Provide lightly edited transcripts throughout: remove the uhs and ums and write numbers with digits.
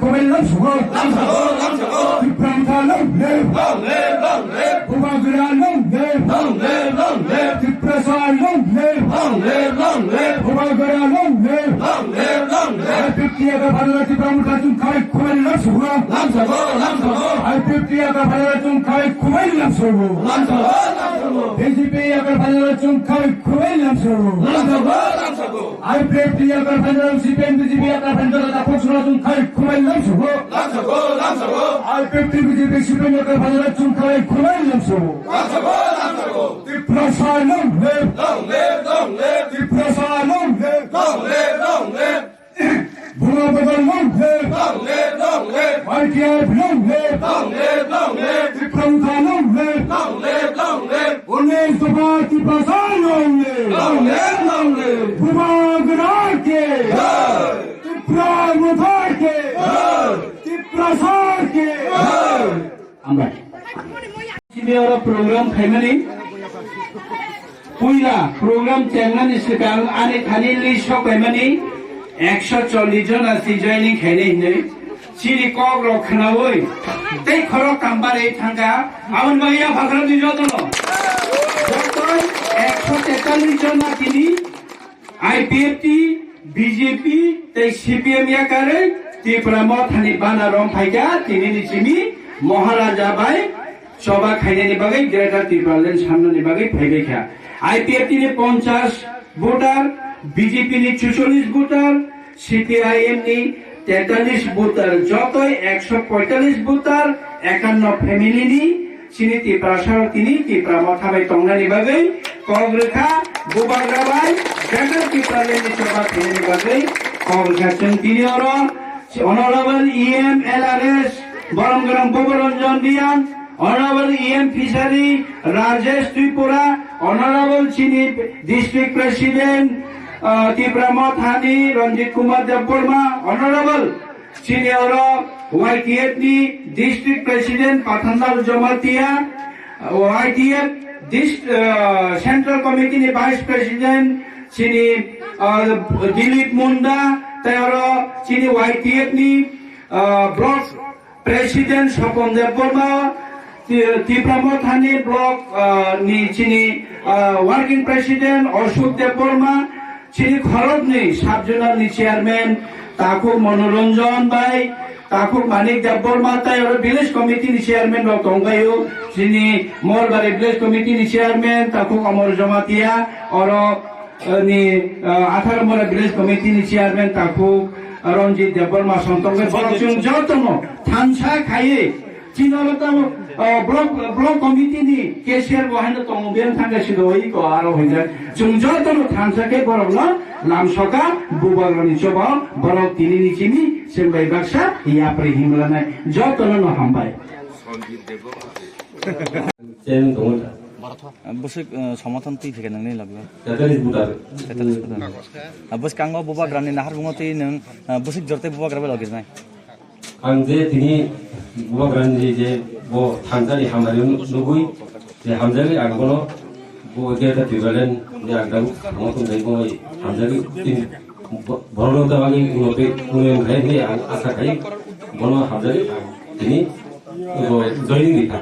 khumai lam sugo Tripramta lam le Bhubagra lam le Triprasa lam le Bhubagra lam le Piptiya ka bhadra Tripramta tum khai khumai lam sugo Piptiya ka bhadra tum khai khumai lam sugo BJP agar bhadra tum khai khumai lam sugo Piptiya ka bhadra CPM BJP agar bhadra tapok sura tum khai khumai lam sugo Pipti BJP CPM agar bhadra tum khai khumai lam sugo Triprasa lam le Triprasa lam le Bhubagra lam le YTF lam le Tripramta lam le Unes Daba Triprasa lam le Bhubagra ke Tripramta ke Triprasa ke আমরা senior programme খাইমানি পুইলা programme chairman সিকাং আনে খানি list খাইমানি 140 জন আছে joining খাইনে সিরি cock রখনাওই তেই খরক কামবারে থাকা আমন মাইয়া ভাগরা দুই যতন যত 143 জন তিনি আইপিএফটি বিজেপি তেই সিপিএম ইয়াকারে ত্রিপুরা মথানি বানারম ফাইকা তিনি নিচিমি মহারাজা বাই সভা খাইনানি বাগै গ্রেটার ত্রিপুরালেন্ড সামনানি বাগै ফাইবেখা আইপিএফটি নি 50 ভোটার বিজেপি নি 46 ভোটার সিপিআইএম নি 43 ভোটার যতই 145 ভোটার 51 ফ্যামিলি নি সিনি ত্রিপুরা তিনি ত্রিপুরা মথাবাই তংনানি বাগै কংগ্রেখা বুবাগ্রা বাই গ্রেটার ত্রিপুরালেন্ড সভা খাইনানি বাগै কংগ্রেখা তিনি অনারেবল ইএম এলআরএস বরমগরম গোবরঞ্জন দিয়ান Honorable EM Fishery Rajesh Tripura, Honorable Chini District President Tripura Mothani Ranjit Kumar Deborma, Honorable Senior YTF District President Pathandar Jomatia, YTF Central Committee Vice President Chini Dilip Munda, Tayaro Chini YTF Block President Shapon Deborma, Tripura Mothani Block ni chini Working President Ashok Deborma, chini Kharod ni Subjournal ni Chairman Taku Manoranjan Bai, Taku Manik Deborma, Tayo Village Committee ni Chairman Dr. Tongayu, chini Morbari Village Committee ni Chairman Taku Amor Jamatia, Oro ni 18 Mora Village Committee ni Chairman Taku Ranjit Deborma Sontongai Borokchung Jotono Thansa Khaye Chinalata Block Committee ni Kesher Bohanda Tongbian Thanga Sidoi ko aro hoja Jungjotono Thansa ke borokna Lamsoka Bubagrani Choba Borok tini ni chini Sembai Baksa Yapre Himlana Jotono no Hambai Chen Tonga Busuk সমর্থন তুই থেকে নং লাগবে 43 voter বস কাঙ্গ বুবা granny Nahar বুঙতি নং বুসুক জরতে বুবা গ্রাবে লগিস নাই আং যে তিনি বুবা গ্রানি যে বো থানজানি হামদারি লুগুই যে হামজারি আগবনো বো গেটা ত্রিবালেন যে আগদাম মতন যাই বো হামজারি তিনি বড়লতা বাগি উনতে উনেন খাই নি আশা খাই বনো হামজারি তিনি জয়নিং দিতা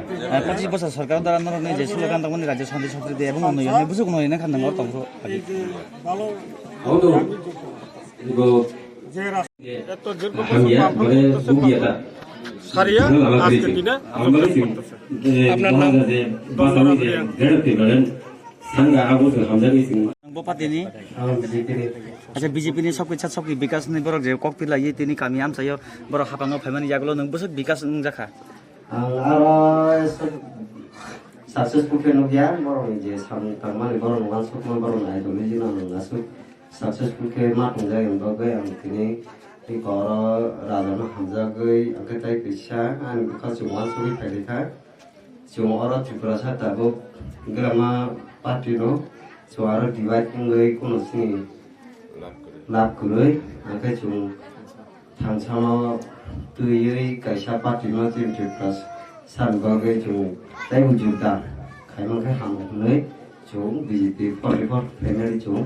25 বছর সরকার দ্বারা নরনে যে স্লোগান তখন রাজ্য শান্তি সম্প্রীতি এবং উন্নয়ন বুঝুক উন্নয়ন খান্দাঙ্গ তংস ভালো হতো গো যে এত জোর মানে দুনিয়াটা সারিয়া আজকে দিনে আপনার নাম যে বাসামি যে গেড়তে বলেন সাঙ্গা আবুস হামজারি সিং বপাতিনি আচ্ছা বিজেপি नि सबके साथ सबके विकास नि बरक जे कक पिलायै तिनि कामी आमसायो बरक हापाङाव फायमानि जागलो नों बसक विकास जाखा successful kenogya borong je sam tamani borong masuk borong ai dole jina masuk successful ke ma tungja yang bagai am kini ti koro rajana hamza gai angkai pisa an ka chuma suri phailika chuma ora tripura sa tabo grama party no chuara divide ngai kono sini lab kuroi angkai chung thangsano tuiyei kaisa party no tim tripura san bagai chung tay wujudda khaimang khai hamnoi chung BJP for family chung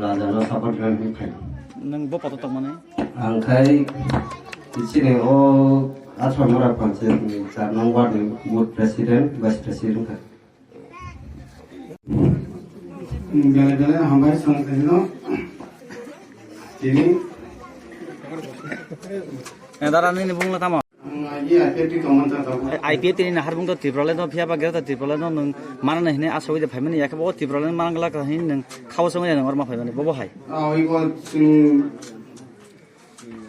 rajana support nang khai nang bo pato tong mane ang khai Sini Asmara Panchayat ni 4 nang ward ni board president, vice president ka. Gala-gala hambar sangkano. Jadi Darah ni bungla tama. Iya, tapi kamu tak tahu. IPA tini nahar bung to tiprole no phia ba gerta tiprole no nung mana na hine asoi de phaimani yak bo tiprole mangla ka hin nung khaw songa nang orma phaimani bo hai Ibu sing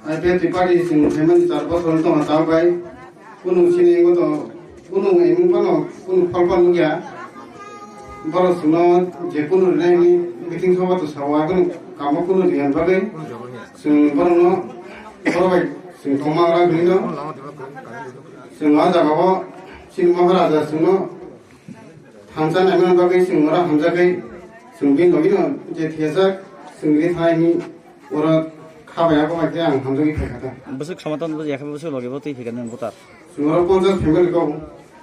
IPA tipari sing family tarbo soal tu tahu baik. Punung sini ibu tu punung ini pun punung falpan mulia. Baru semua jepun ni meeting sama tu sawa kan kamu punung dian bagai. Sing baru no baru baik. Sing thoma orang ni no. Sing ada bawa sing maharaja sing no. Hamzah ni bagai sing orang Hamzah kai sing bin bagai no. Jadi tiasa sing ni thai ni orang khabaya ko macam yang Hamzah ni kata. besuk khamatan bo yak besuk loge bo tui phikan nang botar Sing orang pun dah family kau.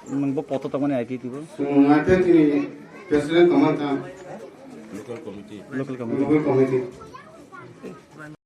nang bo poto tamani IPA tibo Sing ada ni president kaman ta local committee local committee.